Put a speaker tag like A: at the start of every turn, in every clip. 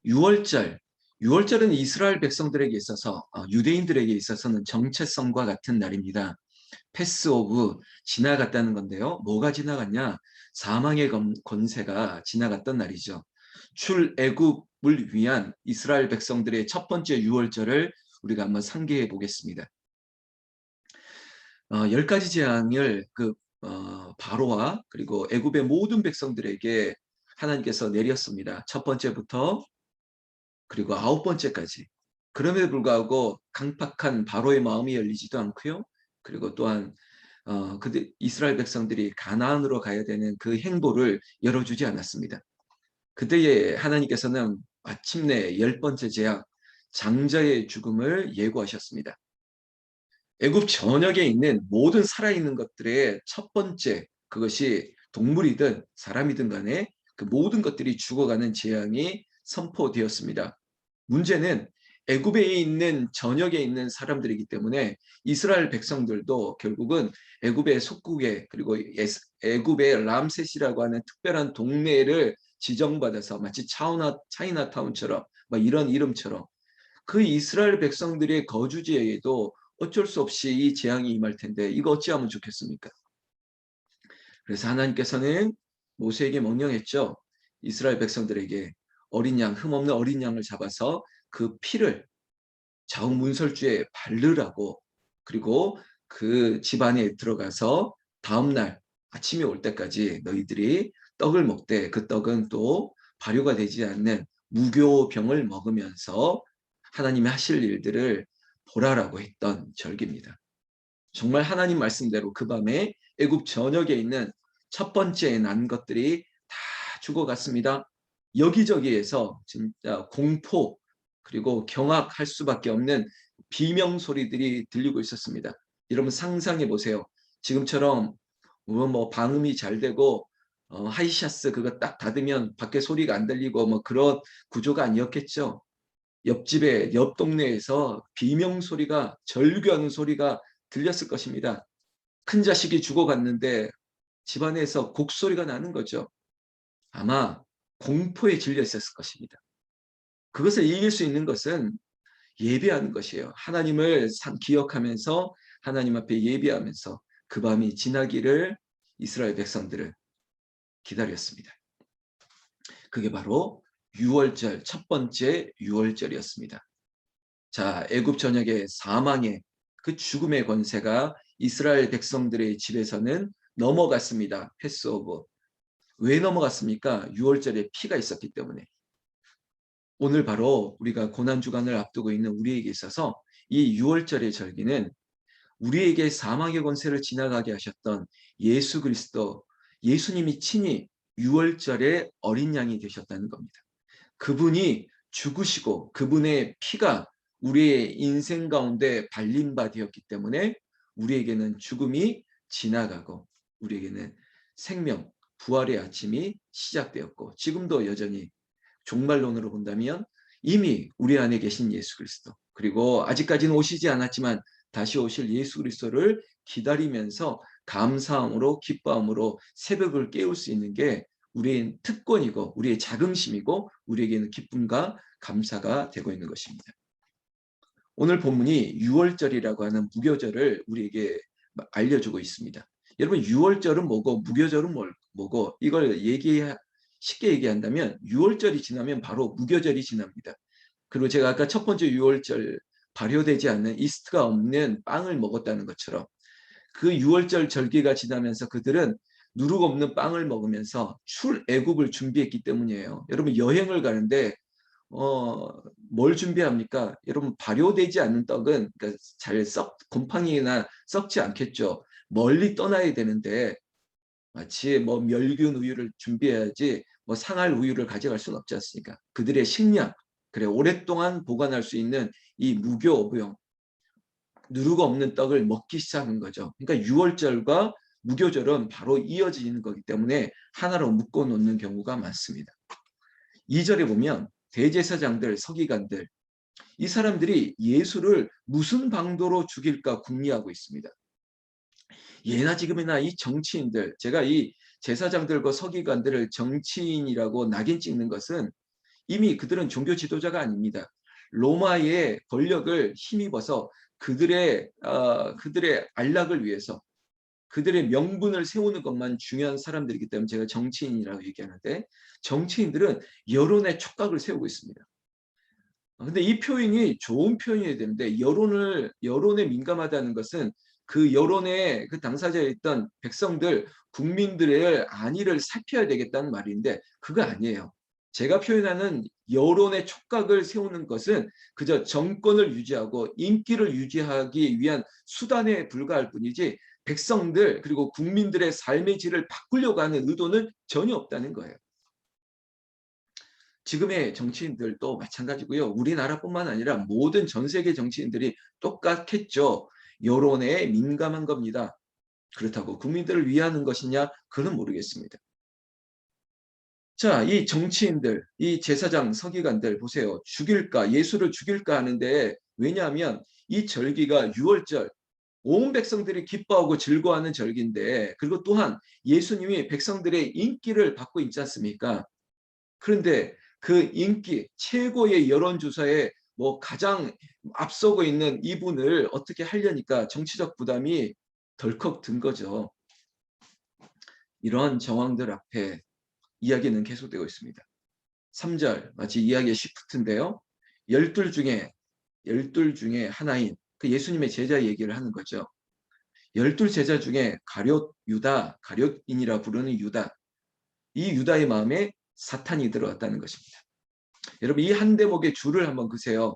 A: 유월절, 유월절은 이스라엘 백성들에게 있어서 유대인들에게 있어서는 정체성과 같은 날입니다. 패스오브, 지나갔다는 건데요. 뭐가 지나갔냐? 사망의 권세가 지나갔던 날이죠. 출애굽을 위한 이스라엘 백성들의 첫 번째 유월절을 우리가 한번 상기해 보겠습니다. 10가지 재앙을 바로와 그리고 애굽의 모든 백성들에게 하나님께서 내렸습니다. 첫 번째부터 그리고 9번째까지. 그럼에도 불구하고 강팍한 바로의 마음이 열리지도 않고요. 그리고 또한 이스라엘 백성들이 가나안으로 가야 되는 그 행보를 열어주지 않았습니다. 그때에 하나님께서는 마침내 10번째 재앙, 장자의 죽음을 예고하셨습니다. 애굽 전역에 있는 모든 살아있는 것들의 첫 번째, 그것이 동물이든 사람이든 간에 그 모든 것들이 죽어가는 재앙이 선포되었습니다. 문제는 애굽에 있는 전역에 있는 사람들이기 때문에 이스라엘 백성들도 결국은 애굽의 속국에 그리고 애굽의 람셋이라고 하는 특별한 동네를 지정받아서 마치 차이나타운처럼 이런 이름처럼 그 이스라엘 백성들의 거주지에도 어쩔 수 없이 이 재앙이 임할 텐데 이거 어찌하면 좋겠습니까? 그래서 하나님께서는 모세에게 명령했죠. 이스라엘 백성들에게 어린 양, 흠없는 어린 양을 잡아서 그 피를 좌우 문설주에 바르라고, 그리고 그 집안에 들어가서 다음날 아침이 올 때까지 너희들이 떡을 먹되 그 떡은 또 발효가 되지 않는 무교병을 먹으면서 하나님이 하실 일들을 보라라고 했던 절기입니다. 정말 하나님 말씀대로 그 밤에 애굽 전역에 있는 첫 번째 난 것들이 다 죽어갔습니다. 여기저기에서 진짜 공포 그리고 경악할 수밖에 없는 비명 소리들이 들리고 있었습니다. 여러분 상상해 보세요. 지금처럼 방음이 잘 되고 하이샤스 그거 딱 닫으면 밖에 소리가 안 들리고 그런 구조가 아니었겠죠. 옆집에 옆 동네에서 비명 소리가 절규하는 소리가 들렸을 것입니다. 큰 자식이 죽어갔는데 집안에서 곡소리가 나는 거죠. 아마 공포에 질려 있었을 것입니다. 그것을 이길 수 있는 것은 예배하는 것이에요. 하나님을 기억하면서 하나님 앞에 예배하면서 그 밤이 지나기를 이스라엘 백성들은 기다렸습니다. 그게 바로 유월절, 첫 번째 유월절이었습니다. 자, 애굽 전역의 사망의 그 죽음의 권세가 이스라엘 백성들의 집에서는 넘어갔습니다. 패스오브. 왜 넘어갔습니까? 유월절에 피가 있었기 때문에. 오늘 바로 우리가 고난주간을 앞두고 있는 우리에게 있어서 이 유월절의 절기는 우리에게 사망의 권세를 지나가게 하셨던 예수 그리스도, 예수님이 친히 유월절에 어린 양이 되셨다는 겁니다. 그분이 죽으시고 그분의 피가 우리의 인생 가운데 발린 바 되었기 때문에 우리에게는 죽음이 지나가고 우리에게는 생명, 부활의 아침이 시작되었고 지금도 여전히 종말론으로 본다면 이미 우리 안에 계신 예수 그리스도, 그리고 아직까지는 오시지 않았지만 다시 오실 예수 그리스도를 기다리면서 감사함으로 기뻐함으로 새벽을 깨울 수 있는 게 우리의 특권이고 우리의 자긍심이고 우리에게는 기쁨과 감사가 되고 있는 것입니다. 오늘 본문이 유월절이라고 하는 무교절을 우리에게 알려주고 있습니다. 여러분 유월절은 뭐고 무교절은 뭐고 이걸 쉽게 얘기한다면 유월절이 지나면 바로 무교절이 지납니다. 그리고 제가 아까 첫 번째 유월절 발효되지 않는 이스트가 없는 빵을 먹었다는 것처럼 그 유월절 절기가 지나면서 그들은 누룩 없는 빵을 먹으면서 출애굽을 준비했기 때문이에요. 여러분 여행을 가는데 뭘 준비합니까? 여러분 발효되지 않는 떡은 그러니까 곰팡이나 썩지 않겠죠. 멀리 떠나야 되는데 마치 멸균 우유를 준비해야지 상할 우유를 가져갈 수는 없지 않습니까? 그들의 식량, 그래 오랫동안 보관할 수 있는 이 무교어부용, 누룩 없는 떡을 먹기 시작한 거죠. 그러니까 유월절과 무교절은 바로 이어지는 거기 때문에 하나로 묶어 놓는 경우가 많습니다. 2절에 보면 대제사장들, 서기관들, 이 사람들이 예수를 무슨 방도로 죽일까 궁리하고 있습니다. 예나 지금이나 이 정치인들, 제가 이 제사장들과 서기관들을 정치인이라고 낙인 찍는 것은 이미 그들은 종교 지도자가 아닙니다. 로마의 권력을 힘입어서 그들의 안락을 위해서 그들의 명분을 세우는 것만 중요한 사람들이기 때문에 제가 정치인이라고 얘기하는데, 정치인들은 여론의 촉각을 세우고 있습니다. 근데 이 표현이 좋은 표현이어야 되는데, 여론에 민감하다는 것은 그 여론의 그 당사자에 있던 백성들, 국민들의 안위를 살펴야 되겠다는 말인데 그거 아니에요. 제가 표현하는 여론의 촉각을 세우는 것은 그저 정권을 유지하고 인기를 유지하기 위한 수단에 불과할 뿐이지, 백성들 그리고 국민들의 삶의 질을 바꾸려고 하는 의도는 전혀 없다는 거예요. 지금의 정치인들도 마찬가지고요. 우리나라뿐만 아니라 모든 전 세계 정치인들이 똑같겠죠. 여론에 민감한 겁니다. 그렇다고 국민들을 위하는 것이냐? 그건 모르겠습니다. 자, 이 정치인들, 이 제사장, 서기관들 보세요. 죽일까, 예수를 죽일까 하는데, 왜냐하면 이 절기가 유월절, 온 백성들이 기뻐하고 즐거워하는 절기인데, 그리고 또한 예수님이 백성들의 인기를 받고 있지 않습니까? 그런데 그 인기, 최고의 여론조사에 뭐 가장 앞서고 있는 이분을 어떻게 하려니까 정치적 부담이 덜컥 든 거죠. 이런 정황들 앞에 이야기는 계속되고 있습니다. 3절 마치 이야기의 시프트인데요. 열둘 중에 하나인 그 예수님의 제자 얘기를 하는 거죠. 12 제자 중에 가룟인이라 부르는 유다, 이 유다의 마음에 사탄이 들어왔다는 것입니다. 여러분, 이 한 대목의 줄을 한번 그세요.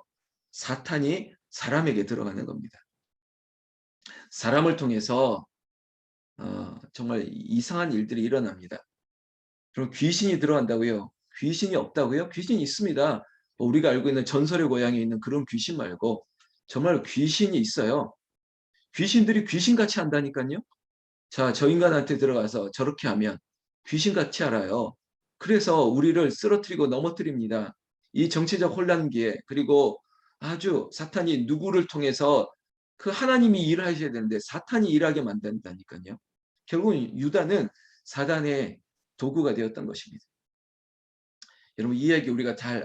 A: 사탄이 사람에게 들어가는 겁니다. 사람을 통해서 정말 이상한 일들이 일어납니다. 그럼 귀신이 들어간다고요? 귀신이 없다고요? 귀신이 있습니다. 우리가 알고 있는 전설의 고향에 있는 그런 귀신 말고 정말 귀신이 있어요. 귀신들이 귀신같이 한다니까요. 자, 저 인간한테 들어가서 저렇게 하면 귀신같이 알아요. 그래서 우리를 쓰러뜨리고 넘어뜨립니다. 이 정치적 혼란기에, 그리고 아주 사탄이 누구를 통해서 그 하나님이 일하셔야 되는데 사탄이 일하게 만든다니까요. 결국은 유다는 사단의 도구가 되었던 것입니다. 여러분, 이 얘기 우리가 다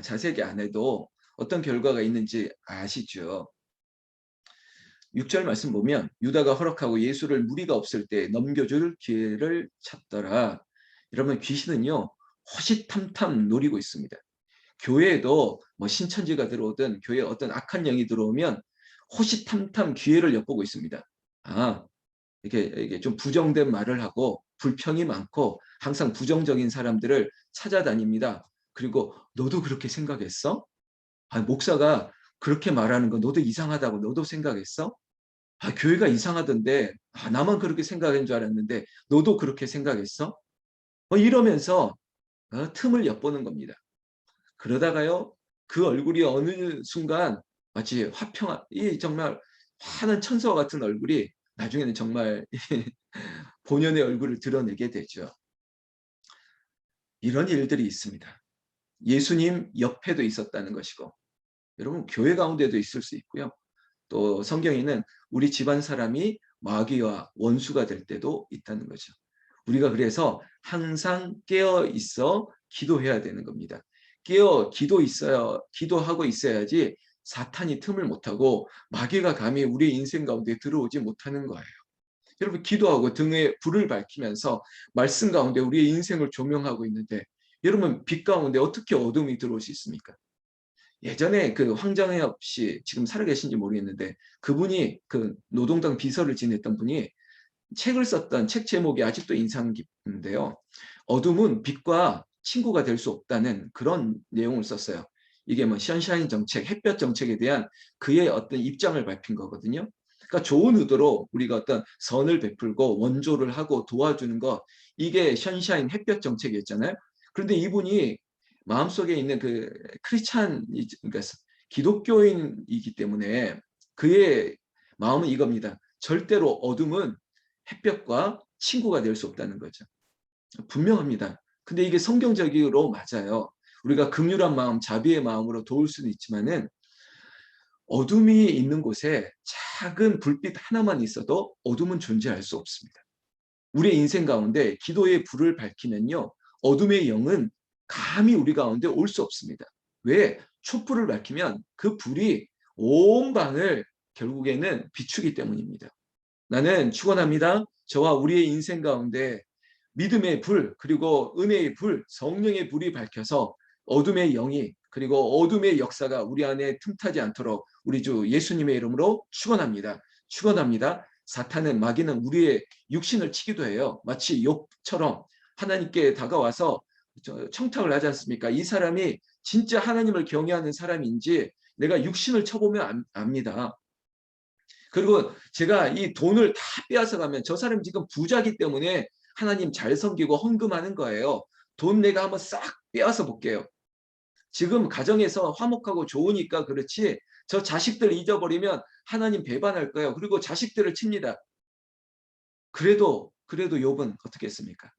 A: 자세하게 안 해도 어떤 결과가 있는지 아시죠? 6절 말씀 보면 유다가 허락하고 예수를 무리가 없을 때 넘겨줄 기회를 찾더라. 여러분, 귀신은요 호시탐탐 노리고 있습니다. 교회에도 뭐 신천지가 들어오든 교회에 어떤 악한 영이 들어오면 호시탐탐 기회를 엿보고 있습니다. 이게 좀 부정된 말을 하고 불평이 많고 항상 부정적인 사람들을 찾아다닙니다. 그리고 너도 그렇게 생각했어? 목사가 그렇게 말하는 거 너도 이상하다고 너도 생각했어? 교회가 이상하던데, 나만 그렇게 생각한 줄 알았는데 너도 그렇게 생각했어? 이러면서 틈을 엿보는 겁니다. 그러다가요, 그 얼굴이 어느 순간 마치 이 정말 환한 천사와 같은 얼굴이 나중에는 정말 본연의 얼굴을 드러내게 되죠. 이런 일들이 있습니다. 예수님 옆에도 있었다는 것이고, 여러분 교회 가운데도 있을 수 있고요. 또 성경에는 우리 집안 사람이 마귀와 원수가 될 때도 있다는 거죠. 우리가 그래서 항상 깨어 있어 기도해야 되는 겁니다. 기도하고 있어야지 사탄이 틈을 못하고 마귀가 감히 우리 인생 가운데 들어오지 못하는 거예요. 여러분, 기도하고 등에 불을 밝히면서 말씀 가운데 우리의 인생을 조명하고 있는데, 여러분 빛 가운데 어떻게 어둠이 들어올 수 있습니까? 예전에 그 황정엽 씨, 지금 살아계신지 모르겠는데, 그분이 그 노동당 비서를 지냈던 분이 책을 썼던 책 제목이 아직도 인상 깊은데요. 어둠은 빛과 친구가 될 수 없다는 그런 내용을 썼어요. 이게 뭐 선샤인 정책, 햇볕 정책에 대한 그의 어떤 입장을 밝힌 거거든요. 그러니까 좋은 의도로 우리가 어떤 선을 베풀고 원조를 하고 도와주는 거, 이게 선샤인 햇볕 정책이었잖아요. 그런데 이분이 마음속에 있는 그 그러니까 기독교인이기 때문에 그의 마음은 이겁니다. 절대로 어둠은 햇볕과 친구가 될 수 없다는 거죠. 분명합니다. 근데 이게 성경적으로 맞아요. 우리가 긍휼한 마음, 자비의 마음으로 도울 수는 있지만은 어둠이 있는 곳에 작은 불빛 하나만 있어도 어둠은 존재할 수 없습니다. 우리의 인생 가운데 기도의 불을 밝히면요, 어둠의 영은 감히 우리 가운데 올 수 없습니다. 왜? 촛불을 밝히면 그 불이 온 방을 결국에는 비추기 때문입니다. 나는 축원합니다. 저와 우리의 인생 가운데 믿음의 불, 그리고 은혜의 불, 성령의 불이 밝혀서 어둠의 영이, 그리고 어둠의 역사가 우리 안에 틈타지 않도록 우리 주 예수님의 이름으로 축원합니다. 축원합니다. 사탄은, 마귀는 우리의 육신을 치기도 해요. 마치 욥처럼 하나님께 다가와서 청탁을 하지 않습니까? 이 사람이 진짜 하나님을 경외하는 사람인지 내가 육신을 쳐보면 압니다. 그리고 제가 이 돈을 다 빼앗아 가면 저 사람이 지금 부자기 때문에 하나님 잘 섬기고 헌금하는 거예요. 돈 내가 한번 싹 빼앗아 볼게요. 지금 가정에서 화목하고 좋으니까 그렇지, 저 자식들 잊어버리면 하나님 배반할 거예요. 그리고 자식들을 칩니다. 그래도 욥은 어떻게 했습니까?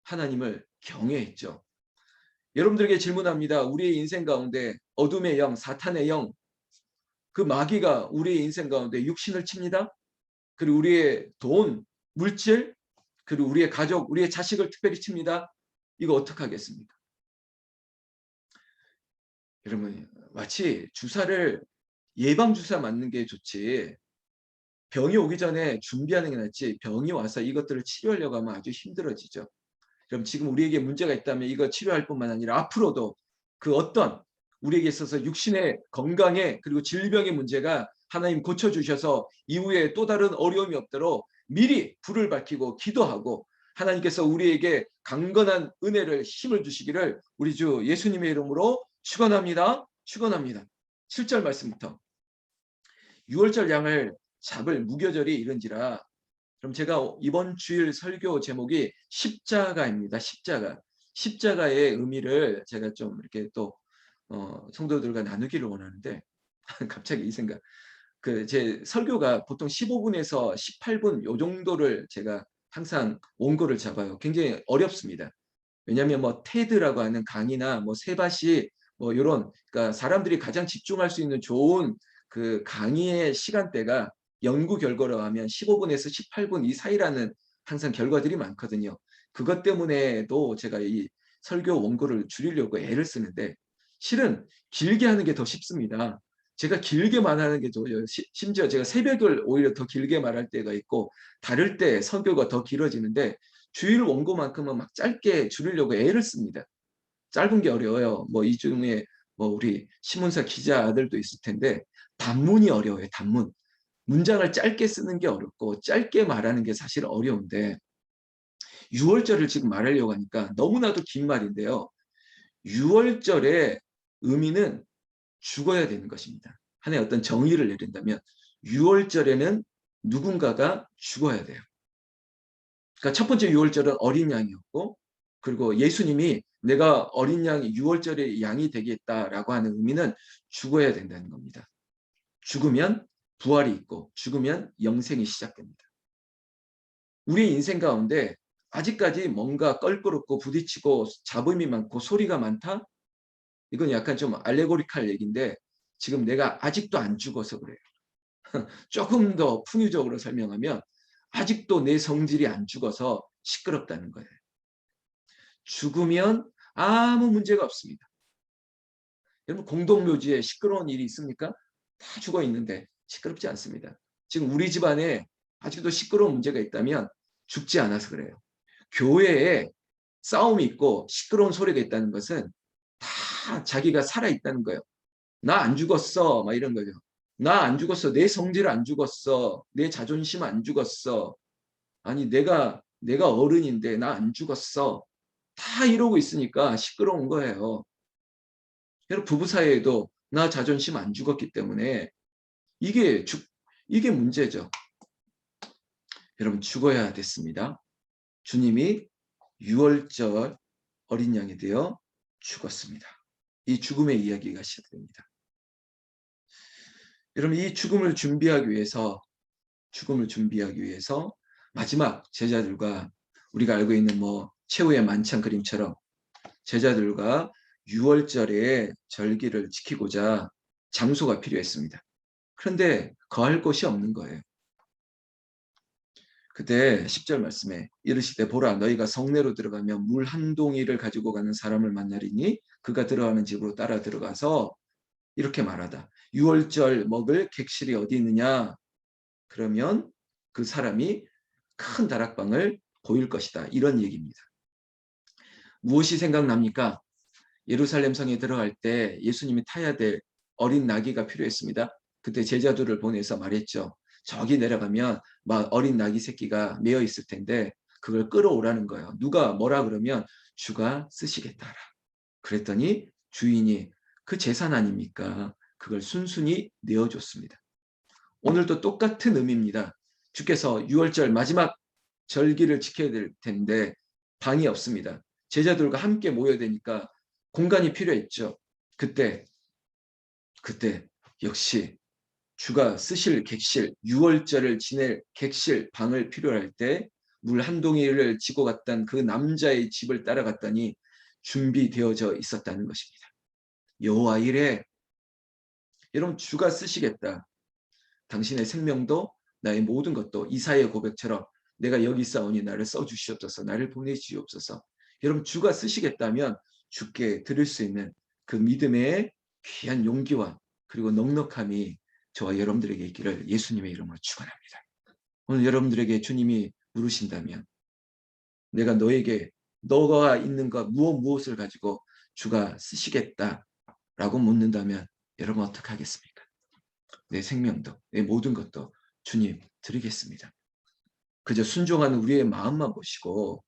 A: 하나님을 경외했죠. 여러분들에게 질문합니다. 우리의 인생 가운데 어둠의 영, 사탄의 영, 그 마귀가 우리의 인생 가운데 육신을 칩니다. 그리고 우리의 돈, 물질, 그리고 우리의 가족, 우리의 자식을 특별히 칩니다. 이거 어떡하겠습니까? 여러분, 마치 주사를 예방주사 맞는 게 좋지, 병이 오기 전에 준비하는 게 낫지, 병이 와서 이것들을 치료하려고 하면 아주 힘들어지죠. 그럼 지금 우리에게 문제가 있다면 이거 치료할 뿐만 아니라 앞으로도 그 어떤 우리에게 있어서 육신의 건강에, 그리고 질병의 문제가 하나님 고쳐주셔서 이후에 또 다른 어려움이 없도록 미리 불을 밝히고 기도하고, 하나님께서 우리에게 강건한 은혜를, 힘을 주시기를 우리 주 예수님의 이름으로 축원합니다. 축원합니다. 7절 말씀부터, 유월절 양을 잡을 무교절이 이른지라. 그럼 제가 이번 주일 설교 제목이 십자가입니다. 십자가. 십자가의 의미를 제가 좀 이렇게 또 성도들과 나누기를 원하는데 갑자기 이 생각. 제 설교가 보통 15분에서 18분 요 정도를 제가 항상 원고를 잡아요. 굉장히 어렵습니다. 왜냐하면 뭐 테드라고 하는 강의나 뭐 세바시 뭐 이런, 그러니까 사람들이 가장 집중할 수 있는 좋은 그 강의의 시간대가 연구 결과로 하면 15분에서 18분 이 사이라는 항상 결과들이 많거든요. 그것 때문에도 제가 이 설교 원고를 줄이려고 애를 쓰는데, 실은 길게 하는 게 더 쉽습니다. 제가 길게 말하는 게 좋아요. 심지어 제가 새벽을 오히려 더 길게 말할 때가 있고, 다를 때 설교가 더 길어지는데, 주일 원고만큼은 막 짧게 줄이려고 애를 씁니다. 짧은 게 어려워요. 뭐 이 중에 뭐 우리 신문사 기자들도 있을 텐데 단문이 어려워요. 단문. 문장을 짧게 쓰는 게 어렵고 짧게 말하는 게 사실 어려운데, 유월절을 지금 말하려고 하니까 너무나도 긴 말인데요. 유월절의 의미는 죽어야 되는 것입니다. 하나의 어떤 정의를 내린다면 유월절에는 누군가가 죽어야 돼요. 그러니까 첫 번째 유월절은 어린 양이었고, 그리고 예수님이 내가 어린 양이 유월절의 양이 되겠다라고 하는 의미는 죽어야 된다는 겁니다. 죽으면 부활이 있고 죽으면 영생이 시작됩니다. 우리의 인생 가운데 아직까지 뭔가 껄끄럽고 부딪히고 잡음이 많고 소리가 많다? 이건 약간 좀 알레고리칼 얘기인데, 지금 내가 아직도 안 죽어서 그래요. 조금 더 풍유적으로 설명하면 아직도 내 성질이 안 죽어서 시끄럽다는 거예요. 죽으면 아무 문제가 없습니다. 여러분, 공동묘지에 시끄러운 일이 있습니까? 다 죽어 있는데 시끄럽지 않습니다. 지금 우리 집안에 아직도 시끄러운 문제가 있다면 죽지 않아서 그래요. 교회에 싸움이 있고 시끄러운 소리가 있다는 것은 다 자기가 살아있다는 거예요. 나 안 죽었어 막 이런 거죠. 나 안 죽었어. 내 성질 안 죽었어. 내 자존심 안 죽었어. 아니 내가 어른인데 나 안 죽었어. 다 이러고 있으니까 시끄러운 거예요. 여러분, 부부 사이에도 나 자존심 안 죽었기 때문에 이게 이게 문제죠. 여러분, 죽어야 됐습니다. 주님이 유월절 어린 양이 되어 죽었습니다. 이 죽음의 이야기가 시작됩니다. 여러분, 이 죽음을 준비하기 위해서 마지막 제자들과, 우리가 알고 있는 뭐 최후의 만찬 그림처럼 제자들과 유월절의 절기를 지키고자 장소가 필요했습니다. 그런데 거할 곳이 없는 거예요. 그때 10절 말씀에 이르시되 보라 너희가 성내로 들어가면 물 한 동이를 가지고 가는 사람을 만나리니 그가 들어가는 집으로 따라 들어가서 이렇게 말하다. 유월절 먹을 객실이 어디 있느냐? 그러면 그 사람이 큰 다락방을 보일 것이다. 이런 얘기입니다. 무엇이 생각납니까? 예루살렘 성에 들어갈 때 예수님이 타야 될 어린 나귀가 필요했습니다. 그때 제자들을 보내서 말했죠. 저기 내려가면 막 어린 나귀 새끼가 매어 있을 텐데 그걸 끌어오라는 거예요. 누가 뭐라 그러면 주가 쓰시겠다라. 그랬더니 주인이 그 재산 아닙니까? 그걸 순순히 내어줬습니다. 오늘도 똑같은 의미입니다. 주께서 6월절 마지막 절기를 지켜야 될 텐데 방이 없습니다. 제자들과 함께 모여야 되니까 공간이 필요했죠. 그때 역시 주가 쓰실 객실, 6월절을 지낼 객실 방을 필요로 할 때 물 한 동이를 지고 갔던 그 남자의 집을 따라갔더니 준비되어져 있었다는 것입니다. 여호와 이레, 여러분 주가 쓰시겠다. 당신의 생명도 나의 모든 것도 이사야의 고백처럼 내가 여기 있사오니 나를 써주시옵소서, 나를 보내주시옵소서. 여러분 주가 쓰시겠다면 주께 드릴 수 있는 그 믿음의 귀한 용기와 그리고 넉넉함이 저와 여러분들에게 있기를 예수님의 이름으로 축원합니다. 오늘 여러분들에게 주님이 물으신다면 내가 너에게 너가 있는 것 무엇을 가지고 주가 쓰시겠다라고 묻는다면 여러분 어떻게 하겠습니까? 내 생명도 내 모든 것도 주님 드리겠습니다. 그저 순종하는 우리의 마음만 보시고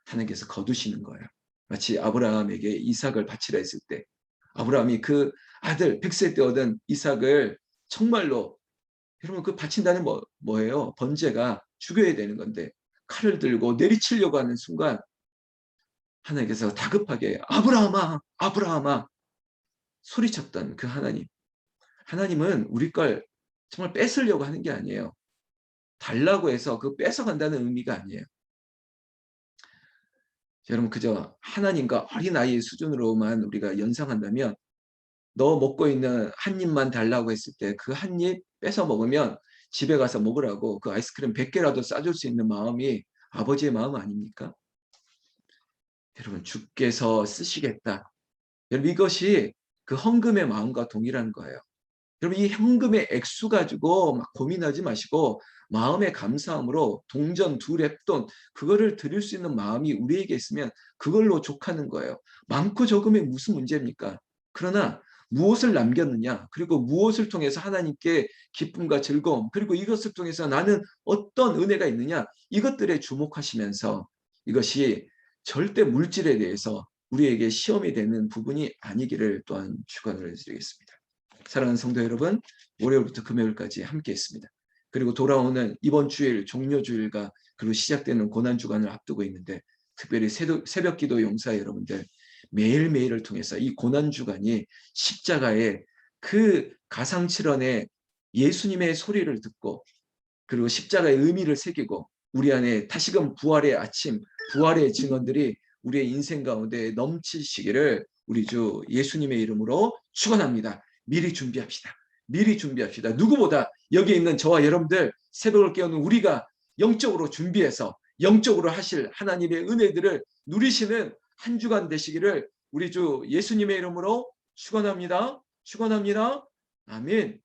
A: 하나님께서 거두시는 거예요. 마치 아브라함에게 이삭을 바치라 했을 때 아브라함이 그 아들 100세 때 얻은 이삭을 정말로 여러분 그 바친다는 뭐예요? 번제가 죽여야 되는 건데 칼을 들고 내리치려고 하는 순간 하나님께서 다급하게 아브라함아 아브라함아 소리쳤던 그 하나님은 우리 걸 정말 뺏으려고 하는 게 아니에요. 달라고 해서 그 뺏어간다는 의미가 아니에요. 여러분 그저 하나님과 어린아이의 수준으로만 우리가 연상한다면 너 먹고 있는 한 입만 달라고 했을 때 그 한 입 뺏어 먹으면 집에 가서 먹으라고 그 아이스크림 100개라도 싸줄 수 있는 마음이 아버지의 마음 아닙니까? 여러분 주께서 쓰시겠다. 여러분 이것이 그 헌금의 마음과 동일한 거예요. 여러분 이 현금의 액수 가지고 막 고민하지 마시고 마음의 감사함으로 동전 2랩돈 그거를 드릴 수 있는 마음이 우리에게 있으면 그걸로 족하는 거예요. 많고 적음에 무슨 문제입니까? 그러나 무엇을 남겼느냐 그리고 무엇을 통해서 하나님께 기쁨과 즐거움 그리고 이것을 통해서 나는 어떤 은혜가 있느냐 이것들에 주목하시면서 이것이 절대 물질에 대해서 우리에게 시험이 되는 부분이 아니기를 또한 축원을 해드리겠습니다. 사랑하는 성도 여러분, 월요일부터 금요일까지 함께 했습니다. 그리고 돌아오는 이번 주일 종료주일과 그리고 시작되는 고난주간을 앞두고 있는데 특별히 새벽기도 용사 여러분들 매일매일을 통해서 이 고난주간이 십자가의 그 가상칠언의 예수님의 소리를 듣고 그리고 십자가의 의미를 새기고 우리 안에 다시금 부활의 아침, 부활의 증언들이 우리의 인생 가운데 넘치시기를 우리 주 예수님의 이름으로 축원합니다. 미리 준비합시다. 미리 준비합시다. 누구보다 여기에 있는 저와 여러분들 새벽을 깨우는 우리가 영적으로 준비해서 영적으로 하실 하나님의 은혜들을 누리시는 한 주간 되시기를 우리 주 예수님의 이름으로 축원합니다. 축원합니다. 아멘.